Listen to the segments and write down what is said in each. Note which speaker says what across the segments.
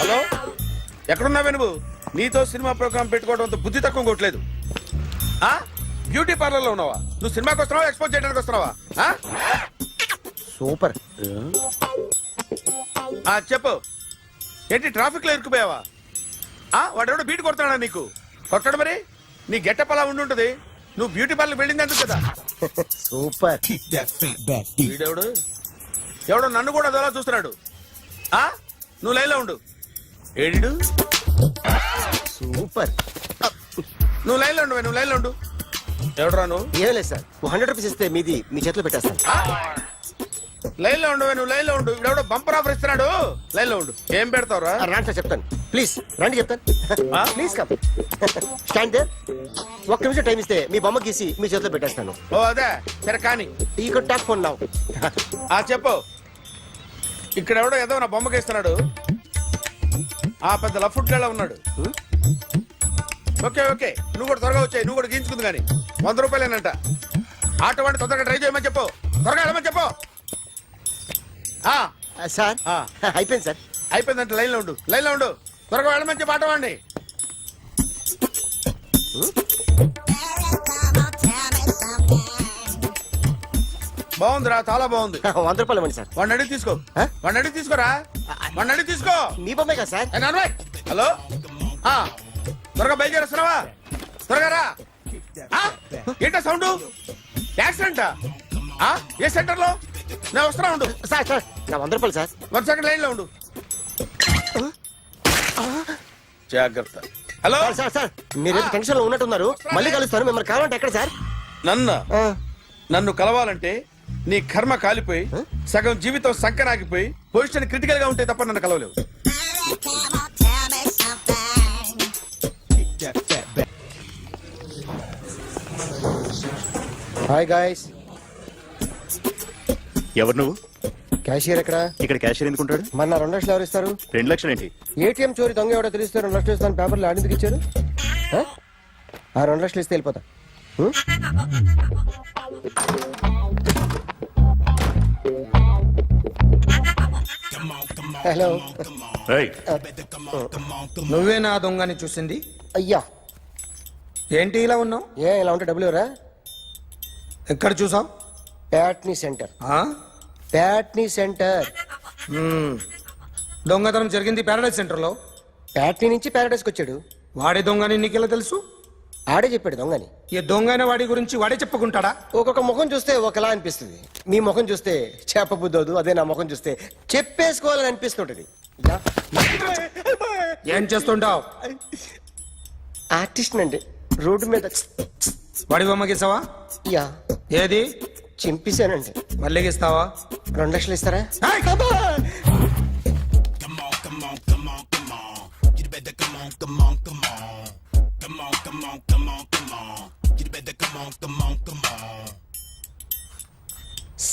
Speaker 1: Hello, ఎక్కడున్నావే నువ్వు? నీతో cinema programme పెట్టుకోవడంతో బుద్ధి తక్కువ కొట్టలేదు. బ్యూటీ పార్లర్ లో ఉన్నావా? నువ్వు సినిమాకి వస్తున్నావా, ఎక్స్పోజ్ చేయడానికి వస్తున్నావా?
Speaker 2: సూపర్.
Speaker 1: చెప్పు, ఏంటి ట్రాఫిక్ లో ఇరుక్కుపోయావా? వాడెవడో బీట్ కొడతాడా నీకు? కొట్టడు మరి. నీ గెట్టప్ అలా ఉండుంటది. నువ్వు బ్యూటీ పార్లర్ వెళ్ళింది ఎందుకు కదా?
Speaker 2: సూపర్.
Speaker 1: వీడెవడు? ఎవడో నన్ను కూడా అదోలా చూస్తున్నాడు. నువ్వు లైన్లో ఉండు. ఏడిడు?
Speaker 2: సూపర్.
Speaker 1: నువ్వు లైన్లో ఉండు, నువ్వు లైన్లో ఉండు. ఎవడరా నువ్వు?
Speaker 2: ఏం లేదు సార్, 100 రూపీస్ ఇస్తే మీది మీ చేతిలో పెట్టేస్తాను.
Speaker 1: లైన్లో ఉండు, నువ్వు లైన్లో ఉండు. ఇవిడెవడో బంపర్ ఆఫర్ ఇస్తున్నాడు. లైన్లో ఉండు. ఏం పెడతావురా?
Speaker 2: రాండి సార్, చెప్తాను. ప్లీజ్ రండి, చెప్తాను. Please come. Stand there. ఒక్క నిమిషం టైం ఇస్తే మీ బొమ్మ గీసి మీ చేతిలో పెట్టేస్తాను.
Speaker 1: ఓ అదే సరే, కానీ
Speaker 2: ఈ కుడ్ టాక్ ఫోన్ నౌ.
Speaker 1: చెప్పు. ఇక్కడ ఎవడో ఏదో నా బొమ్మకి ఇస్తున్నాడు. పెద్ద లఫుట్ గేళ ఉన్నాడు. ఓకే ఓకే, నువ్వు కూడా త్వరగా వచ్చాయి. నువ్వు కూడా గీంచుకుంది కానీ 100 రూపాయలేనంట. ఆటో వాడిని తొందరగా ట్రై చేయమని చెప్పు. త్వరగా వెళ్ళమని చెప్పు.
Speaker 2: సార్ అయిపోయింది సార్.
Speaker 1: అయిపోయిందంటే లైన్లో ఉండు, లైన్లో ఉండు. త్వరగా వెళ్ళమని చెప్పు ఆటో వాడిని. బాగుందిరా, చాలా బాగుంది.
Speaker 2: 100 రూపాయలు ఇవ్వండి సార్.
Speaker 1: వాడిని అడిగి తీసుకో. వాడిని అడిగి తీసుకోరా. వాడిని అడిగి తీసుకో.
Speaker 2: మీ బొమ్మే కదా సార్.
Speaker 1: హలో, త్వరగా బయలుదేరేస్తున్నావా? త్వరగా రా. ఏంటా సౌండ్? యాక్సిడెంటా? ఏ సెంటర్ లో? నేను వస్తున్నా ఉండు.
Speaker 2: సార్ సార్ నా 100 రూపాయలు సార్.
Speaker 1: 1 సెకండ్ లైన్ లో ఉండు. జాగ్రత్త. హలో
Speaker 2: సార్ సార్, మీరు టెన్షన్ లో ఉన్నట్టున్నారు. మళ్ళీ కలుస్తాను. మిమ్మల్ని కావాలంటే ఎక్కడ సార్?
Speaker 1: నన్ను కలవాలంటే నీ కర్మ కాలిపోయి సగం జీవితం సంకనాగిపోయి పొజిషన్ క్రిటికల్ గా ఉంటే తప్ప నన్ను కలవలేవు.
Speaker 2: Hi guys.
Speaker 3: ఎవరు నువ్వు?
Speaker 2: క్యాషియర్ ఎక్కడ?
Speaker 3: ఇక్కడ క్యాషియర్ ఎందుకుంటాడు?
Speaker 2: మన 2 లక్షలు ఎవరు ఇస్తారు?
Speaker 3: 2 లక్షలు ఏంటి?
Speaker 2: ఏటీఎం చోరీ దొంగ ఎవడో తెలిస్తే 2 లక్షలు ఇస్తాను పేపర్లు ఆడిందుకు ఇచ్చారు. 2 లక్షలు ఇస్తే వెళ్ళిపోతా. హలో.
Speaker 4: నువ్వే నా దొంగని చూసింది?
Speaker 2: అయ్యా
Speaker 4: ఏంటి ఇలా ఉన్నావు?
Speaker 2: ఇలా ఉంటే డబ్బులు ఎవరా?
Speaker 4: ఎక్కడ చూసావు?
Speaker 2: ప్యాట్నీ సెంటర్. ప్యాట్నీ సెంటర్.
Speaker 4: దొంగతనం జరిగింది ప్యారడైజ్ సెంటర్ లో.
Speaker 2: ప్యాట్నీ నుంచి ప్యారడైజ్కి వచ్చాడు.
Speaker 4: వాడే దొంగని నీకెలా తెలుసు?
Speaker 2: ఆడే చెప్పాడు దొంగని.
Speaker 4: ఈ దొంగైన వాడి గురించి వాడే చెప్పుకుంటాడా?
Speaker 2: ఒక్కొక్క ముఖం చూస్తే ఒకలా అనిపిస్తుంది. మీ ముఖం చూస్తే చెప్పబుద్దోదు. అదే నా ముఖం చూస్తే చెప్పేసుకోవాలని అనిపిస్తుంటది.
Speaker 4: ఏం చేస్తుంటావు?
Speaker 2: ఆర్టిస్ట్ అండి. రోడ్డు మీద
Speaker 4: వాడి బొమ్మ గీసావా?
Speaker 2: యా.
Speaker 4: ఏది?
Speaker 2: చింపేశానండి.
Speaker 4: మళ్ళీ గీస్తావా?
Speaker 2: 2 లక్షలు ఇస్తారా?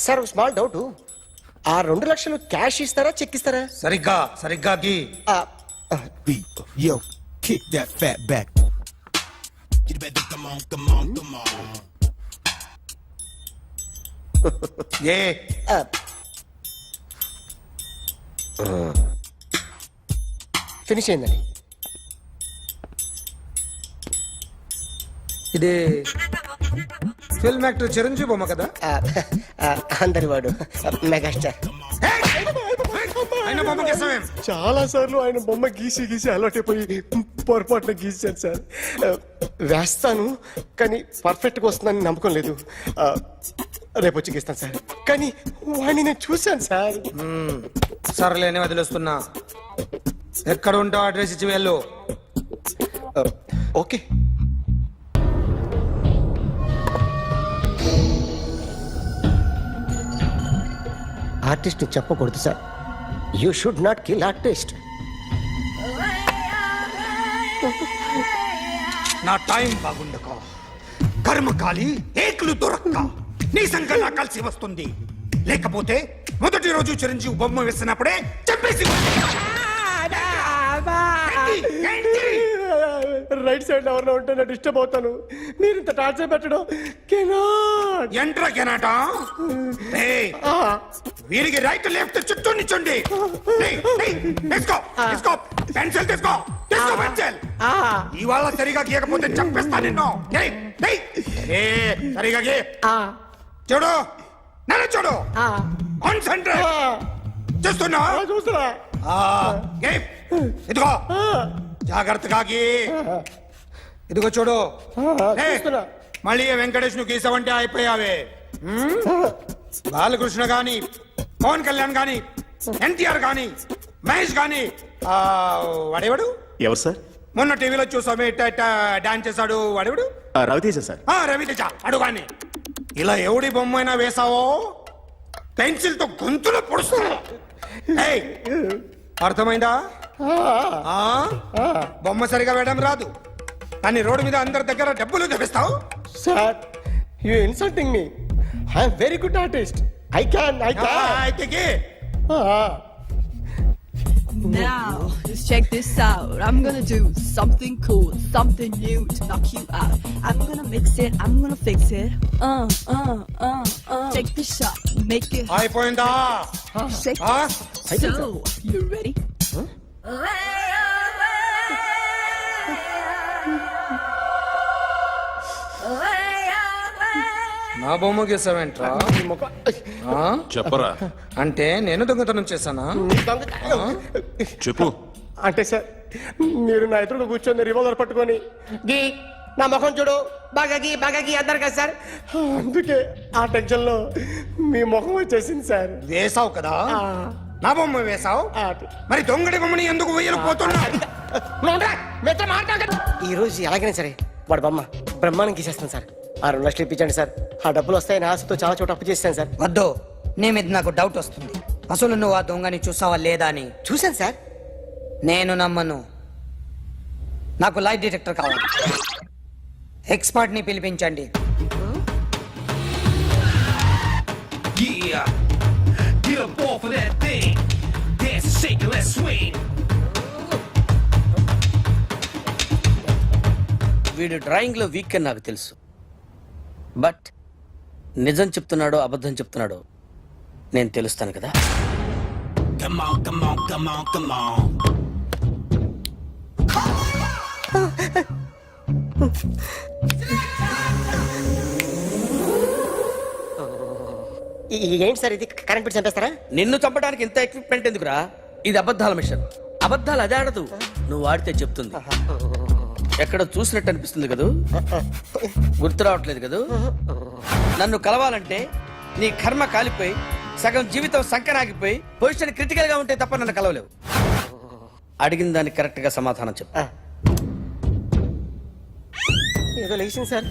Speaker 2: Sir small doubt. 2 లక్షలు క్యాష్ ఇస్తారా, చెక్ ఇస్తారా?
Speaker 4: సరిగ్గా గీ.
Speaker 5: Yo, kick that fat back. You better come on.
Speaker 4: A
Speaker 2: finish అయిందండి.
Speaker 4: ఇది ఫిల్మ్ యాక్టర్ చిరంజీవి బొమ్మ కదా?
Speaker 2: అందరి వాడు మెగాస్టార్.
Speaker 4: ఆయన బొమ్మ గీసావేం?
Speaker 2: చాలా సార్లు ఆయన బొమ్మ గీసి అలవాటైపోయి పొరపాటున గీసాను సార్. వేస్తాను కానీ పర్ఫెక్ట్ గా వస్తుందని నమ్మకం లేదు. రేపు వచ్చి గీస్తాను సార్. కానీ వాడిని నేను చూశాను సార్.
Speaker 4: సర్లేని వదిలేస్తున్నా. ఎక్కడ ఉంటావు అడ్రస్ ఇచ్చి వెళ్ళు.
Speaker 2: ఓకే. ఆర్టిస్ట్ చెప్పకూడదు sir. You should not kill artist.
Speaker 4: నా టైం బాగుండకో, కర్మకాలి ఏకులు దొరక్క నీ సంకల్లా కలిసి వస్తుంది. లేకపోతే మొదటి రోజు చిరంజీవి బొమ్మ వేసినప్పుడే చెప్పేసి
Speaker 2: రైట్ సైడ్ ఎవరిలో ఉంటే నేను డిస్టర్బ్ అవుతాను. మీరు ఇంత టార్చర్ పెట్టడం
Speaker 4: ఎంట్రా కెనాట. వీరికి రైట్ లెఫ్ట్ చుట్టూ నిచ్చండి. పెన్సిల్ తీసుకో తీసుకో పెన్సిల్ ఇవాళ సరిగా గీయకపోతే చంపేస్తా నిన్ను ఏయ్, ఏయ్. ఏ, సరిగా గీ చూడు నన్ను చూడు కాన్సంట్రేట్ చూస్తున్నా
Speaker 2: చూస్తున్నా
Speaker 4: గీ. ఇదిగో జాగ్రత్తగా గీ ఇదిగో చూడు ఏయ్,
Speaker 2: చూస్తున్నా.
Speaker 4: మళ్ళీ వెంకటేష్ ను గీసావంటే అయిపోయావే బాలకృష్ణ గాని పవన్ కళ్యాణ్ గాని ఎన్టీఆర్ గాని మహేష్ గాని వాడేవాడు
Speaker 3: ఎవరు సార్?
Speaker 4: మొన్న టీవీలో చూసామే డాన్స్ చేశాడు వాడేవాడు
Speaker 3: రవితేజ సార్.
Speaker 4: రవితేజ అడుగాని ఇలా ఎవడి బొమ్మ అయినా వేసావో పెన్సిల్ తో గొంతులో పొడుస్తున్నా ఏయ్, అర్థమైందా ఆ? బొమ్మ సరిగా వేయడం రాదు కానీ రోడ్డు మీద అందరి దగ్గర డబ్బులు తెప్పిస్తావు
Speaker 2: sir you insulting me I'm very good artist I can
Speaker 4: అయితే గీ.
Speaker 6: Now, just check this out. I'm gonna do something cool, something new to knock you out. I'm gonna mix it, I'm gonna fix it. Take the shot, make it hot.
Speaker 4: అయిపోయిందా
Speaker 6: Shake
Speaker 4: ఆ?
Speaker 6: it. So, you ready?
Speaker 4: నా బొమ్మ గీసావేంట్రా
Speaker 7: చెప్పరా
Speaker 4: అంటే నేను దొంగతనం చేశానా
Speaker 7: చెప్పు
Speaker 2: అంటే సార్ మీరు నా ఎదురు కూర్చొని రివాల్వర్ పట్టుకొని గీ నా ముఖం చూడు బాగా గీ అన్నారు కదా సార్ అందుకే ఆ టెన్షన్ లో మీ ముఖం వచ్చేసింది సార్
Speaker 4: వేసావు కదా నా బొమ్మ వేసావు మరి దొంగడి బొమ్మని ఎందుకు వేయలు పోతున్నా
Speaker 2: ఈ రోజు ఎలాగైనా సరే వాడు బొమ్మ బ్రహ్మాండం గీసేస్తాను సార్ ఆ 2 లక్షలు ఇప్పించండి సార్ ఆ డబ్బులు వస్తాయని ఆశతో చాలా చోట అప్పు చేస్తాను సార్
Speaker 8: వద్దు నీ మీద నాకు డౌట్ వస్తుంది అసలు నువ్వు ఆ దొంగని చూసావా లేదా అని
Speaker 2: చూశాను సార్
Speaker 8: నేను నమ్మను నాకు లైట్ డిటెక్టర్ కావాలి ఎక్స్పర్ట్ ని పిలిపించండి
Speaker 5: Yeah, get up off of that thing. Dance and shake and let's swing.
Speaker 9: వీడు డ్రాయింగ్ లో వీక్ అని నాకు తెలుసు బట్ నిజం చెప్తున్నాడో అబద్ధం చెప్తున్నాడో నేను తెలుస్తాను కదా.
Speaker 5: Come on, come on, come on, come on.
Speaker 2: ఏంటి సార్ ఇది కరెంట్ బిల్ చంపేస్తారా
Speaker 9: నిన్ను చంపడానికి ఇంత ఎక్విప్మెంట్ ఎందుకురా? ఇది అబద్ధాల మిషన్. అబద్ధాలు అదే ఆడదు, నువ్వు ఆడితే చెప్తుంది. ఎక్కడ చూసినట్టు అనిపిస్తుంది కదూ, గుర్తు రావట్లేదు కదూ. నన్ను కలవాలంటే నీ కర్మ కాలిపోయి సగం జీవితం సంకనాగిపోయి పొజిషన్ క్రిటికల్ గా ఉంటే తప్ప నన్ను కలవలేవు. అడిగిన దానికి కరెక్ట్ గా సమాధానం చెప్పు.
Speaker 2: ఏదో లేచింది sir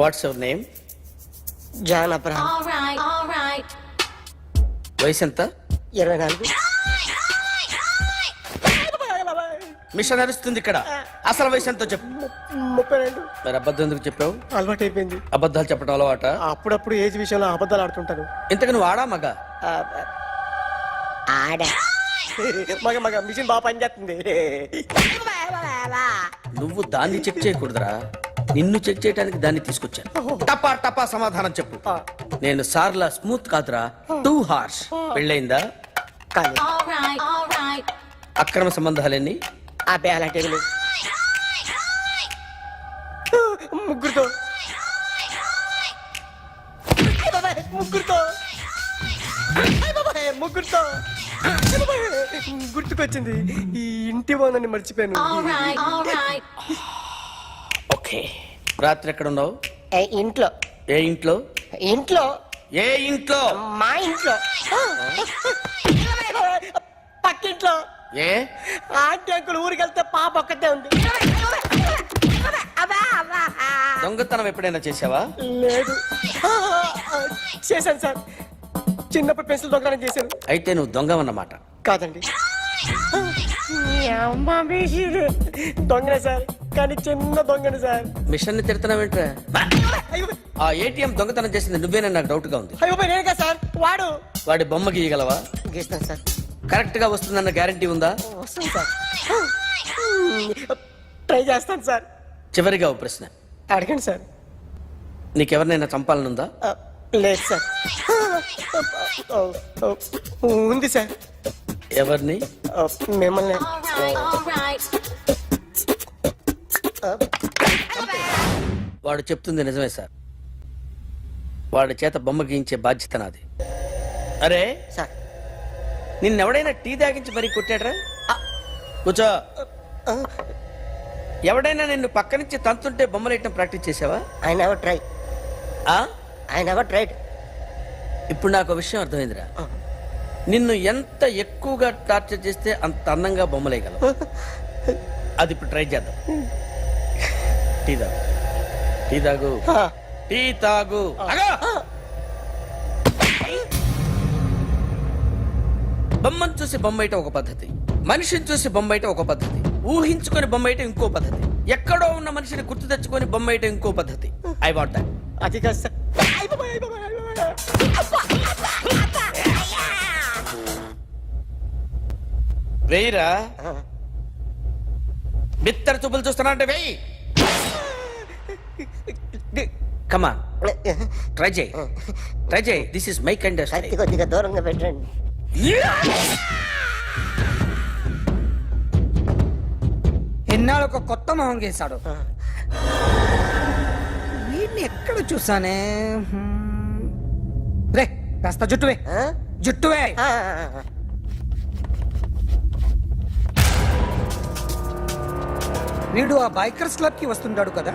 Speaker 9: what's your name?
Speaker 2: John Abraham
Speaker 6: All right.
Speaker 9: వయసు ఎంత?
Speaker 2: 24
Speaker 9: మిషన్ నడుస్తుంది ఇక్కడ. అసలు వయసు ఎంతో చెప్పు.
Speaker 2: 32
Speaker 9: మరి అబద్ధం ఎందుకు చెప్పావు?
Speaker 2: అలవాటు అయిపోయింది
Speaker 9: అబద్ధాలు చెప్పడం అలవాట?
Speaker 2: అప్పుడప్పుడు ఏజ్ విషయంలో అబద్ధాలు ఆడుతుంటాను
Speaker 9: ఇంతకు నువ్వు ఆడా మగ?
Speaker 2: ఆడా మగ మిషన్ బాగా పనిచేస్తుంది
Speaker 9: నువ్వు దాన్ని చెక్ చేయకూడదురా, నిన్ను చెక్ చేయడానికి దాన్ని తీసుకొచ్చాను. టపా టపా సమాధానం చెప్పు. నేను సార్లా స్మూత్ కాదురా, టూ హార్ష్. పెళ్ళయిందా?
Speaker 2: కానీ
Speaker 6: All right.
Speaker 9: అక్రమ సంబంధాలన్నీ?
Speaker 2: అబ్బే అలాంటి ముగ్గురుతో ముగ్గురుతో గుర్తుకొచ్చింది. ఈ ఇంటి బాగుందని మర్చిపోయాను.
Speaker 6: All right.
Speaker 9: ఓకే. రాత్రి ఎక్కడ ఉన్నావు?
Speaker 2: ఇంట్లో
Speaker 9: ఏ ఇంట్లో?
Speaker 2: ఇంట్లో
Speaker 9: ఏ ఇంట్లో?
Speaker 2: మా ఇంట్లో పక్కింట్లో.
Speaker 9: ఏ
Speaker 2: ఆంటీ అంకుల్ ఊరికి వెళ్తే పాప ఒక్కతే ఉంది.
Speaker 9: దొంగతనం ఎప్పుడైనా చేసావా?
Speaker 2: లేదు చేశాను సార్, చిన్నప్పుడు పెన్సిల్ దొంగతనం చేశాను.
Speaker 9: అయితే నువ్వు దొంగవన్నమాట.
Speaker 2: కాదండి దొంగనే సార్, కానీ చిన్న దొంగని సార్.
Speaker 9: మిషన్ ని తిడుతున్నావేంట్రా? ఆ ఏటీఎం దొంగతనం చేసింది నువ్వేనని నాకు డౌట్ గా ఉంది.
Speaker 2: అయ్యో నేను కదా సార్, వాడు.
Speaker 9: వాడి బొమ్మ గీయగలవా?
Speaker 2: గీస్తాను సార్.
Speaker 9: కరెక్ట్ గా వస్తుందన్న గ్యారంటీ ఉందా?
Speaker 2: వస్తాను సార్, ట్రై చేస్తాను సార్.
Speaker 9: చివరిగా ఓ ప్రశ్న
Speaker 2: అడగండి సార్.
Speaker 9: నీకెవరినైనా చంపాలనుందా?
Speaker 2: లేదు సార్. ఉంది సార్.
Speaker 9: ఎవరిని?
Speaker 2: మిమ్మల్ని
Speaker 9: వాడు చెప్తుంది నిజమే సార్. వాడి చేత బొమ్మ గీయించే బాధ్యత నాది. అరే
Speaker 2: సార్
Speaker 9: నిన్నెవడైనా టీ తాగించి మరీ కొట్టాడ్రా? కూర్చో. ఎవడైనా నిన్ను పక్క నుంచి తంతుంటే బొమ్మలేయటం ప్రాక్టీస్ చేసావా?
Speaker 2: I never try.
Speaker 9: ఆ?
Speaker 2: I never tried.
Speaker 9: ఇప్పుడు నాకు విషయం అర్థమైందిరా. నిన్ను ఎంత ఎక్కువగా టార్చర్ చేస్తే అంత అందంగా బొమ్మలేయగలవు. అది ఇప్పుడు ట్రై చేద్దాం. టీ తాగు, టీ తాగు, టీ తాగు. ఆగు! బొమ్మను చూసి బొమ్మేయటం ఒక పద్ధతి, మనిషిని చూసి బొమ్మేయటం ఒక పద్ధతి, ఊహించుకొని బొమ్మేయటం ఇంకో పద్ధతి, ఎక్కడో ఉన్న మనిషిని గుర్తు తెచ్చుకొని బొమ్మేయటం ఇంకో పద్ధతి. I want that.
Speaker 2: అది కాదు సార్.
Speaker 9: వెయ్యిరా. బిత్తర చూపులు చూస్తున్నా అంటే వెయ్యి. కమా ట్రై చేయి, ట్రై చేయి. This is my kind of style.
Speaker 2: కొద్దిగా దూరంగా పెట్టండి.
Speaker 8: ఎన్నాళ్ళు ఒక కొత్త మొహం గీశాడు. వీడిని ఎక్కడ చూసానే? రే కాస్త జుట్టువే, జుట్టువే. వీడు ఆ బైకర్స్ క్లబ్ కి వస్తుంటాడు కదా.